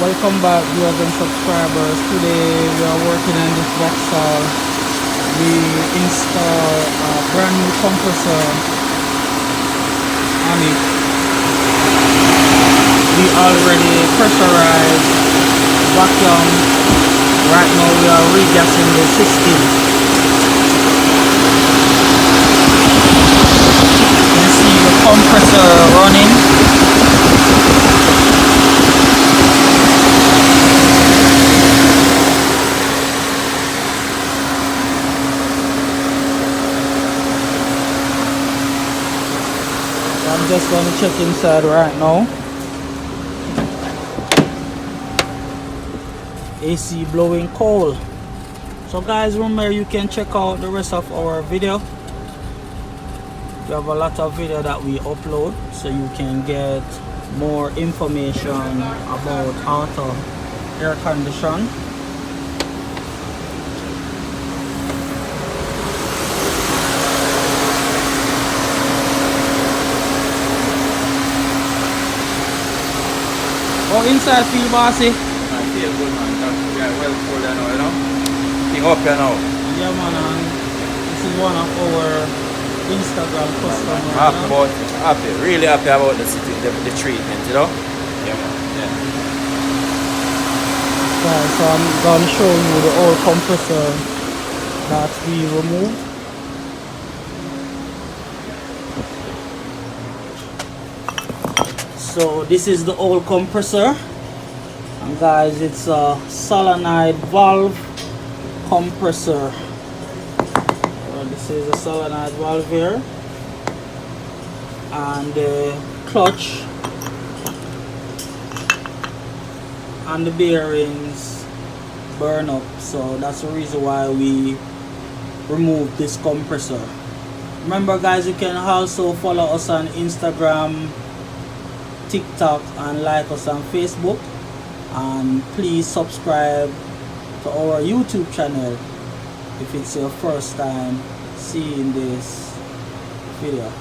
Welcome back, viewers and subscribers. Today we are working on this Vauxhall. We install a brand new compressor on it. We already pressurized vacuum. Right now we are regassing the system. You can see the compressor running. I'm just going to check inside right now. AC blowing cold. So guys, remember you can check out the rest of our video. We have a lot of video that we upload, so you can get more information about auto air condition. Oh, inside feel bossy. I feel good, man. We are well full now, you know. Thing up here now. Yeah, man. And this is one of our Instagram customers. Happy, really happy about the treatment, you know. Yeah, man. Yeah. Right, so I'm going to show you the old compressor that we removed. So this is the old compressor, and guys, it's a solenoid valve compressor. This is a solenoid valve here, and the clutch and the bearings burn up, so that's the reason why we removed this compressor. Remember guys, you can also follow us on Instagram, TikTok, and like us on Facebook, and please subscribe to our YouTube channel if it's your first time seeing this video.